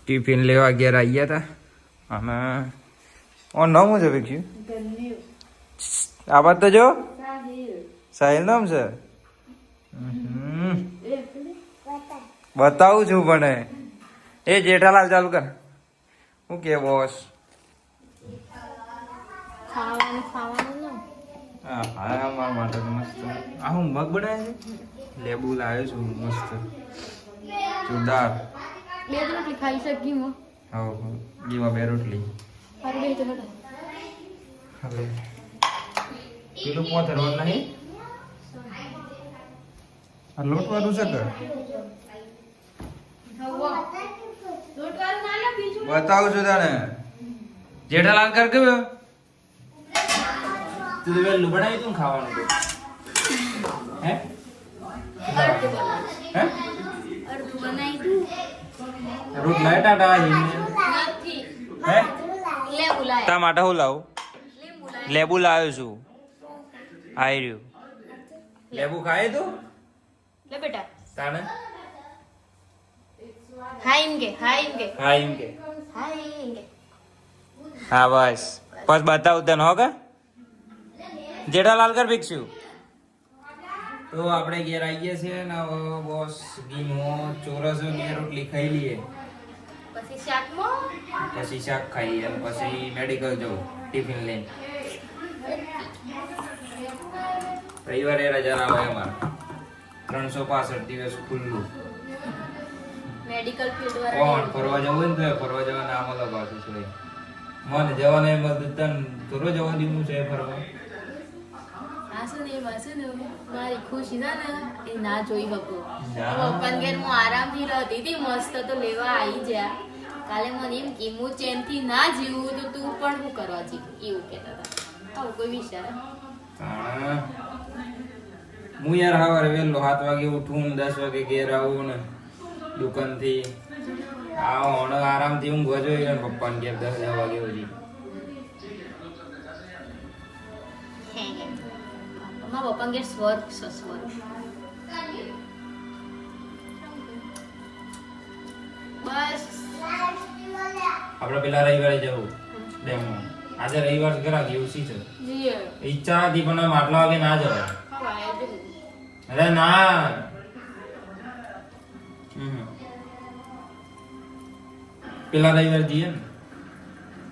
Tiffin લેવા ઘેર આવી ગયા હતા અને નવું છે ભીખ્યું આ વાત તો જો સાહિલ નામ છે બતાવું છું પણ એ જેઠાલાલ ચાલુ કર હું કે બોસ મારા માટે તો મસ્ત આ હું મગ બનાવે છે લેબુ લાવ્યો છું મસ્ત જોરદાર બે રોટલી ખાઈ શકી હું હા જીવા બે રોટલી અરે બે તો હટો હવે પેલું પોતર રોટ નહીં આ લોટવાનું છે કે બતાવું છું તને જેઠાલાલ કર કે તું તો વેલું બનાવી તું ખાવાનું તો હે હે રોટ લાય ટાટા હે તા માટે હું લાવું લેબુ લાવ્યો છું આઈ રહ્યું લેબુ ખાય તું લે બેટા તાને હાય એમ કે હા એમ કે હાય હા બસ બસ બતાવું તને હો કે જેઠાલાલ કર ભીક્ષુ તો આપણે ઘેર આવીએ છીએ ને બોસ ગીમો ચોરસ બે રોટલી ખાઈ લઈએ પછી શાકમાં પછી શાક ખાઈએ અને પછી મેડિકલ જવું ટિફિન લઈને રવિવારે રજા આવે અમારે 365 દિવસ ખુલ્લું મેડિકલ ફીલ્ડ કોણ વાળા ફરવા જવું હોય ને તો ફરવા જવાના આમ અલગ પાછું છે મને જવાને મદદ તન ફરવા જવા દીધું છે ફરવા મારી ખુશી છે ને એ ના જોઈ શકું ના. પપ્પાને ઘેર હું આરામથી રહેતી હતી મસ્ત તો લેવા આવી જા કાલે મને એમ કે હું ચેનથી ના જીવું તો તું પણ હું કરવા જીવું એવું કહેતા હતા આવું કોઈ વિચાર હું યાર સવારે વહેલો 7 વાગે ઉઠું 10 વાગે ઘેર આવું ને દુકાનથી આવો હમણાં આરામથી ઊંઘવા જોઈએ ને પપ્પાને ઘેર 10 વાગે સુધી મારા પપ્પાને ઘેર સ્વર્ગ છે સ્વર્ગ બસ આપણે પેલા રવિવારે જવું ડેમમાં આજે રવિવાર કરા યુસી છે જીએ ઈચ્છા હતી પણ આમ આટલા વાગે ના જવાય ખવાય જ અરે ના પેલા રવિવાર જઈએ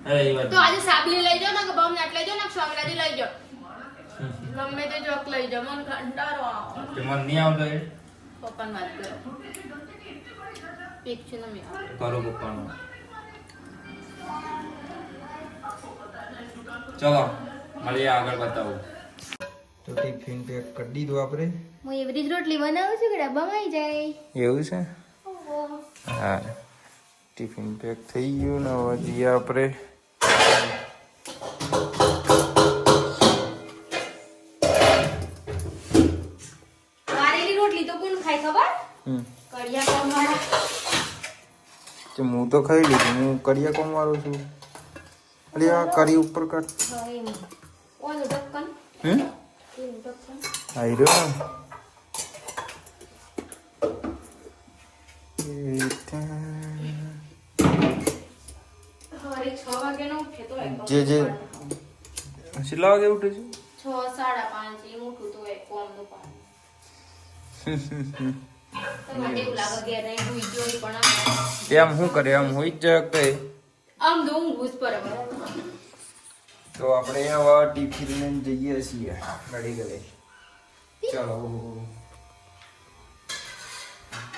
ને રવિવાર તો આજે સાબલી લઈ જાઓ ને કે બમ નાટ લઈ જાઓ ને સ્વામિનાજી લઈ જાઓ ગમે તે ચોક લઈ જાઓ મને કંટાળો આવે કે મન નહીં આવતો એ પપ્પાને વાત કરો પીક છે ને મેં કરો પપ્પાનો ચલો મળીએ આગળ બતાવું તો ટિફિન પેક કરી દીધું આપણે હું એવી જ રોટલી બનાવું છું કે ડબ્બામાં આવી જાય એવું છે હા ટિફિન પેક થઈ ગયું ને હવે જઈએ આપણે વારેલી રોટલી તો કોણ ખાય ખબર કડિયા કોણ વાળા કે હું તો ખાઈ લીધું હું કરિયા કોણ મારું છું અરે આ કરી ઉપર કટ ઓનું ઢક્કન હમ એનું ઢક્કન આઈ રહ્યો સવારે 6 વાગે નો ઉઠે તો જે કેટલા વાગે ઉઠે છે 6 5:30 એમ ઉઠું તો એક કોમનું પાણી તમને એવું લાગે કે રે હું જોઈ પણ એમ શું કરે એમ હોય જ કે આમ દો ઊંઘું જ પર તો આપણે હવે ટિફિન લઈને જઈએ છીએ મેડિકલે ચલો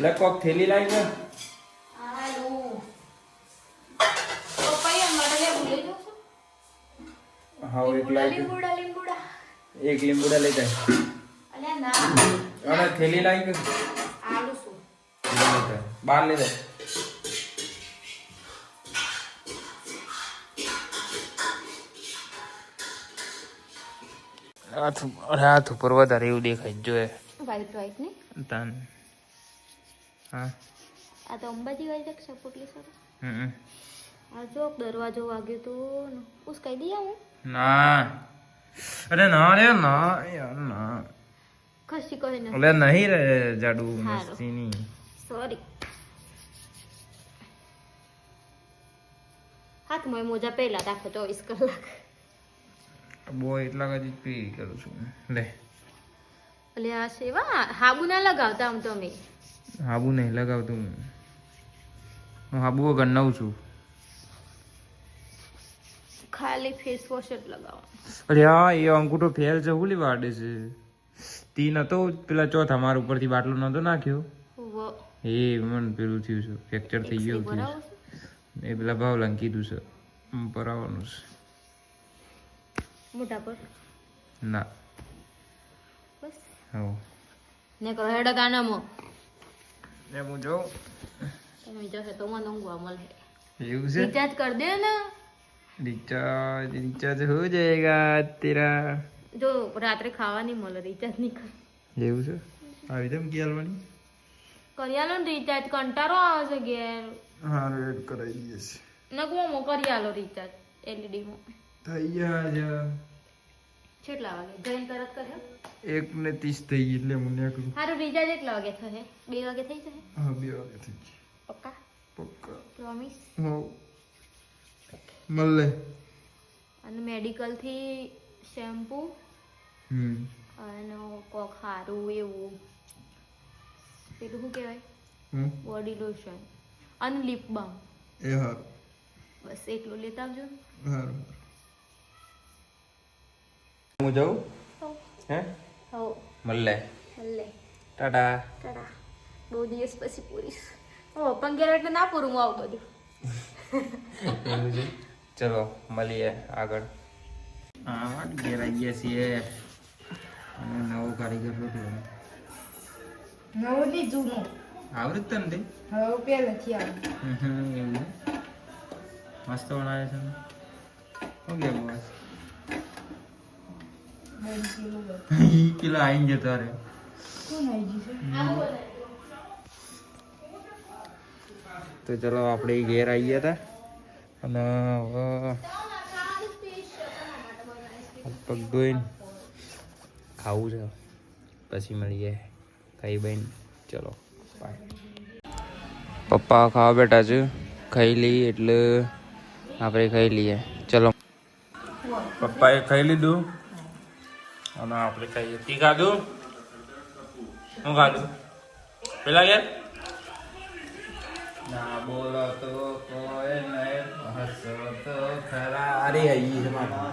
લે કોક થેલી લાવી ને હાલો પપ્પાએ અમારે લે ભૂલી જો છો હા એક લાવી લીંબુડા એક લીંબુડા લઈ જાય અલ્યા ના અને થેલી લાવી કે આલુ શું બાર લઈ જાય હાથ ઉપર વધારે એવું દેખાય જોઈએ વ્હાઈટ વ્હાઈટ ને તન હા આ તો અંબાજી વાળી રક્ષા પોટલી સર હમ આ જો દરવાજો વાગ્યો તો ઉસકાઈ દઈએ હું ના અરે ના રે ના યાર ના ખસી કોઈ ના ઓલે નહીં રે જાડુ મસ્તી ની સોરી હાથમાં મોજા પહેલા રાખો 24 કલાક. બહુ એટલા કદી પી કરું છું લે. એટલે આ સેવા હાબુ ના લગાવતા આમ તો અમે. હાબુ નહીં લગાવતું હું હાબુ વગર નવ છું. ખાલી ફેસ વોશ જ લગાવવાનું. અરે હા એ અંગૂઠો ફેલ છે હુલી વાડે છે. તી નતો પેલા ચોથા માર ઉપરથી બાટલો નતો નાખ્યો એ મન પેલું થયું છે ફ્રેક્ચર થઈ ગયું છે એ પેલા ભાવલાને કીધું છે પરાવવાનું છે મોટા પર ના બસ હો ને કરો હેડ કાનામો ને હું જોઉં તમે જશે તો મને ઊંઘવા મળે. એવું છે રિચાર્જ कर दे ना. रिचार्ज हो जाएगा तेरा. જો રાત્રે ખાવા નહીં મળે રિચાર્જ નહીં કર. એવું છે આવી તેમ ગયાલવાની કરી આલો ને રિચાર્જ કંટાળો આવે છે ઘેર. હા રેડ કરાવી દઈએ છે નકમો કરી આલો રિચાર્જ LED માં. થઈ ગયા છે કેટલા વાગે જઈને તરત કર્યો 1:30 થઈ ગઈ એટલે મને આકરું હારું રિચાર્જ કેટલા વાગે થશે 2 વાગે થઈ જશે. હા 2 વાગે થઈ ગઈ પક્કા પક્કા પ્રોમિસ. હો મળે અને મેડિકલ થી શેમ્પુ અને કોક હારું એવું પેલું શું કહેવાય બોડી લોશન અને લિપ બામ એ હારું બસ એટલું લેતા આવજો. હારું હું જાઉં હે હો મળે હલ્લે ટાટા ટાટા. બહુ દિવસ પછી પૂરીશ. ઓ પંગેર એટલે ના પૂરું હું આવું બધું. એવું છે ચલો મળીએ આગળ. હા ઘેર આવી ગયા છીએ અને નવો કારીગર રોટ્યો નવું નહીં જૂનું. આવડે તને તે હવે પહેલેથી આવે. એવું છે મસ્ત બનાવે છે ને શું કે બસ પેલા આવીને જતા રે તો ચલો આપણે ઘેર આવી ગયા હતા અને હવે પગ ધોઈને ખાવું છે પછી મળીએ ખાઈ બહેન ચલો બાય. પપ્પા ખાવા બેઠા છે ખાઈ લઈએ એટલે આપણે ખાઈ લઈએ ચલો. પપ્પાએ ખાઈ લીધું અને આપણે ખાઈએ. તી ખાધું હું ખાધું પેલા ગયા ના બોલો તો કોઈ નહીં હસો તો ખરા. અરે આવી છે મારા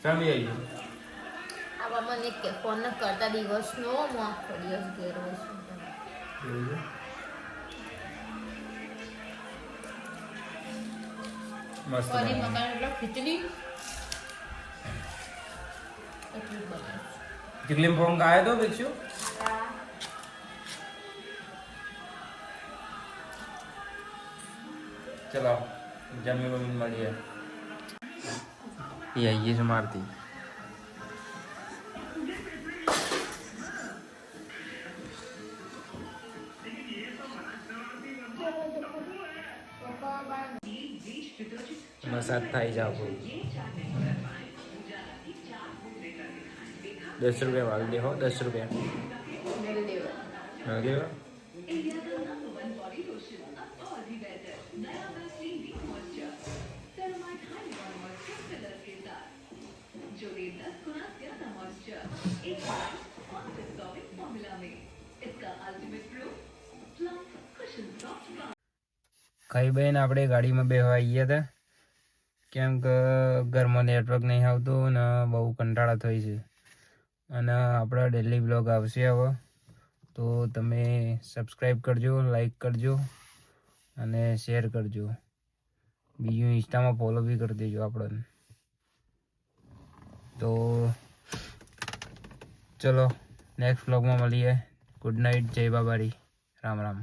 કમી આવી આવા મને કે ફોન ન કરતા દિવસનો હું આખો દિવસ ઘેર હોઉં છું. મસ્ત ફરી મકાન એટલે ખીચડી એટલું બનાવીશ. चिकलिम फोन का आया तो बिच्छू चलो जमी बमी मड़ी है ये से मारती मसाज थाई जाओ 10 रुपया वाल दे हो 10 रुपया हाँ देवा કઈ બેન આપણે ગાડીમાં બેહવા ગયા હતા કેમ કે ઘરમાં નેટવર્ક નહીં આવતું ને બહુ કંટાળા થઈ છે અને આપણા ડેલી બ્લોગ આવશે હવે તો તમે સબસ્ક્રાઈબ કરજો લાઈક કરજો અને શેર કરજો બીજું ઇન્સ્ટામાં ફોલો બી કરી દેજો આપણને તો ચલો નેક્સ્ટ બ્લોગમાં મળીએ ગુડ નાઇટ જય બાબારી રામ રામ